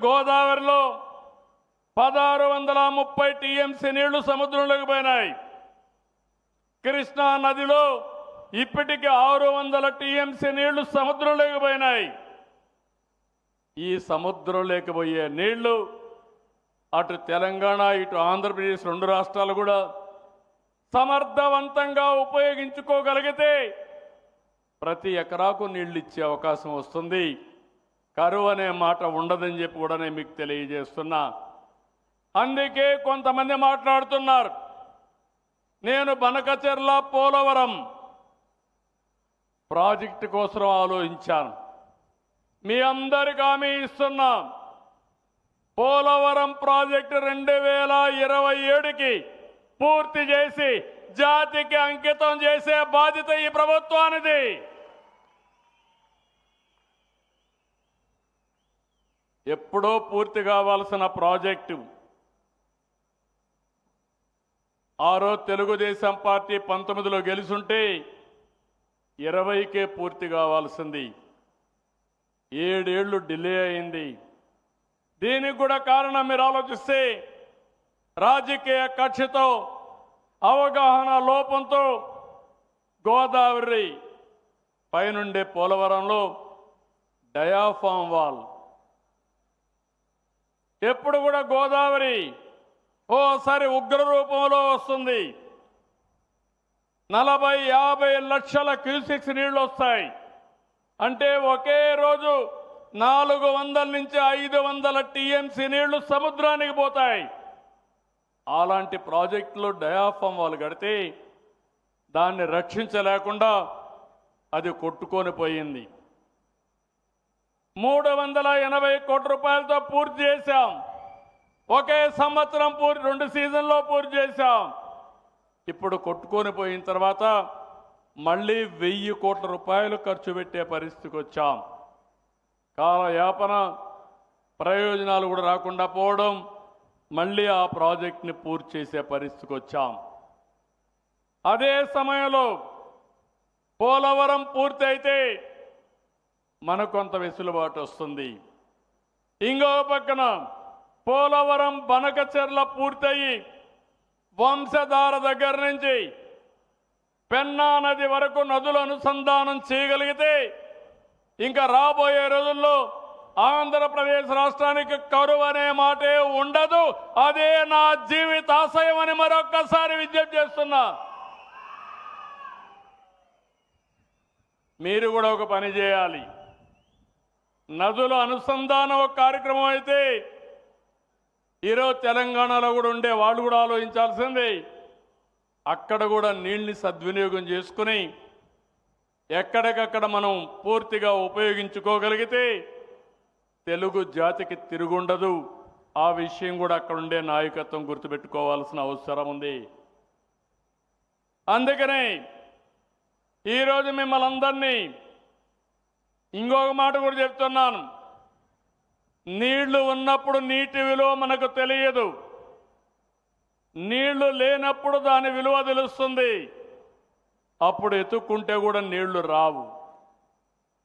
గోదావరిలో 1630 టీఎంసీ నీళ్లు సముద్రంలోకి పోయినాయి. కృష్ణా నదిలో ఇప్పటికి 600 టీఎంసీ నీళ్లు సముద్రంలోకి పోయినాయి. ఈ సముద్రంలోకి పోయే నీళ్లు అటు తెలంగాణ ఇటు ఆంధ్రప్రదేశ్ రెండు రాష్ట్రాలు కూడా సమర్థవంతంగా ఉపయోగించుకోగలిగితే ప్రతి ఎకరాకు నీళ్లు ఇచ్చే అవకాశం వస్తుంది. కరువు అనే మాట ఉండదని చెప్పి కూడా నేను మీకు తెలియజేస్తున్నా. అందుకే కొంతమంది మాట్లాడుతున్నారు, నేను బనకచెర్ల పోలవరం ప్రాజెక్టు కోసం ఆలోచించాను. మీ అందరికీ హామీ ఇస్తున్నా, పోలవరం ప్రాజెక్టు 2027కి పూర్తి చేసి జాతికి అంకితం చేసే బాధ్యత ఈ ప్రభుత్వానిది. ఎప్పుడో పూర్తి కావాల్సిన ప్రాజెక్టు ఆ రోజు తెలుగుదేశం పార్టీ 19లో గెలుచుంటే 20కే పూర్తి కావాల్సింది. 7 ఏళ్లు డిలే అయింది. దీనికి కూడా కారణం మీరు ఆలోచిస్తే రాజకీయ కక్షతో అవగాహన లోపంతో గోదావరి పైనుండే పోలవరంలో డయాఫామ్ వాల్ ఎప్పుడు కూడా గోదావరి ఓసారి ఉగ్ర రూపంలో వస్తుంది. 40-50 లక్షల క్యూసెక్స్ నీళ్లు వస్తాయి. అంటే ఒకే రోజు 400 నుంచి 500 టీఎంసీ నీళ్లు సముద్రానికి పోతాయి. అలాంటి ప్రాజెక్టులో డయాఫామ్ వాల్ కడితే దాన్ని రక్షించలేకుండా అది కొట్టుకొని పోయింది. 380 కోట్ల రూపాయలతో పూర్తి చేశాం. ఒకే సంవత్సరం పూర్తి 2 సీజన్లో పూర్తి చేశాం. ఇప్పుడు కొట్టుకొని పోయిన తర్వాత మళ్ళీ 1000 కోట్ల రూపాయలు ఖర్చు పెట్టే పరిస్థితికి వచ్చాం. కాలయాపన ప్రయోజనాలు కూడా రాకుండా పోవడం, మళ్ళీ ఆ ప్రాజెక్ట్ని పూర్తి చేసే పరిస్థితికి వచ్చాం. అదే సమయంలో పోలవరం పూర్తి అయితే మనకు కొంత వెసులుబాటు వస్తుంది. ఇంకో పక్కన పోలవరం బనకచెర్ల పూర్తయి వంశధార దగ్గర నుంచి పెన్నా నది వరకు నదుల అనుసంధానం చేయగలిగితే ఇంకా రాబోయే రోజుల్లో ఆంధ్రప్రదేశ్ రాష్ట్రానికి కరువు అనే మాటే ఉండదు. అదే నా జీవితాశయం అని మరొక్కసారి విజ్ఞప్తి చేస్తున్నా. మీరు కూడా ఒక పని చేయాలి. నదుల అనుసంధానం ఒక కార్యక్రమం అయితే ఈరోజు తెలంగాణలో కూడా ఉండే వాళ్ళు కూడా ఆలోచించాల్సింది, అక్కడ కూడా నీళ్ళని సద్వినియోగం చేసుకుని ఎక్కడికక్కడ మనం పూర్తిగా ఉపయోగించుకోగలిగితే తెలుగు జాతికి తిరుగుండదు. ఆ విషయం కూడా అక్కడ ఉండే నాయకత్వం గుర్తుపెట్టుకోవాల్సిన అవసరం ఉంది. అందుకనే ఈరోజు మిమ్మల్ని అందరినీ ఇంకొక మాట కూడా చెప్తున్నాను, నీళ్లు ఉన్నప్పుడు నీటి విలువ మనకు తెలియదు, నీళ్లు లేనప్పుడు దాని విలువ తెలుస్తుంది. అప్పుడు ఎత్తుక్కుంటే కూడా నీళ్లు రావు.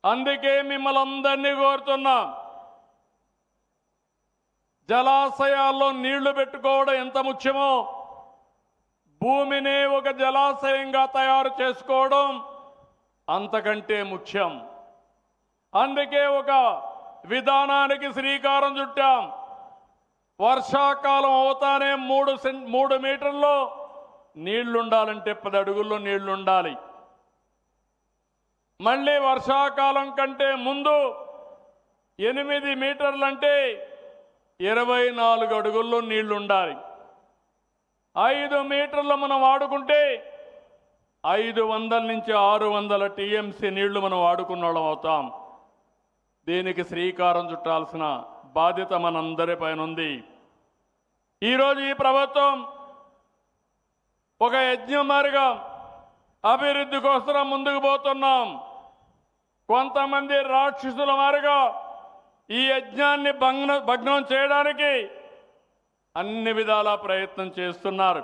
అందుకే మిమ్మల్ని అందరినీ కోరుతున్నా, జలాశయాల్లో నీళ్లు పెట్టుకోవడం ఎంత ముఖ్యమో భూమిని ఒక జలాశయంగా తయారు చేసుకోవడం అంతకంటే ముఖ్యం. అందుకే ఒక విధానానికి శ్రీకారం చుట్టాం. వర్షాకాలం అవుతానే 3 మీటర్లో నీళ్లుండాలంటే 10 అడుగుల్లో నీళ్లుండాలి. మళ్ళీ వర్షాకాలం కంటే ముందు 8 మీటర్లంటే 24 అడుగుల్లో నీళ్లుండాలి. 5 మీటర్లు మనం వాడుకుంటే 500 నుంచి 600 టీఎంసీ నీళ్లు మనం వాడుకున్న వాళ్ళం అవుతాం. దీనికి శ్రీకారం చుట్టాల్సిన బాధ్యత మనందరి పైన ఉంది. ఈరోజు ఈ ప్రభుత్వం ఒక యజ్ఞం మారిగా అభివృద్ధి కోసం ముందుకు పోతున్నాం. కొంతమంది రాక్షసుల మారిగా ఈ యజ్ఞాన్ని భగ్నం చేయడానికి అన్ని విధాల ప్రయత్నం చేస్తున్నారు.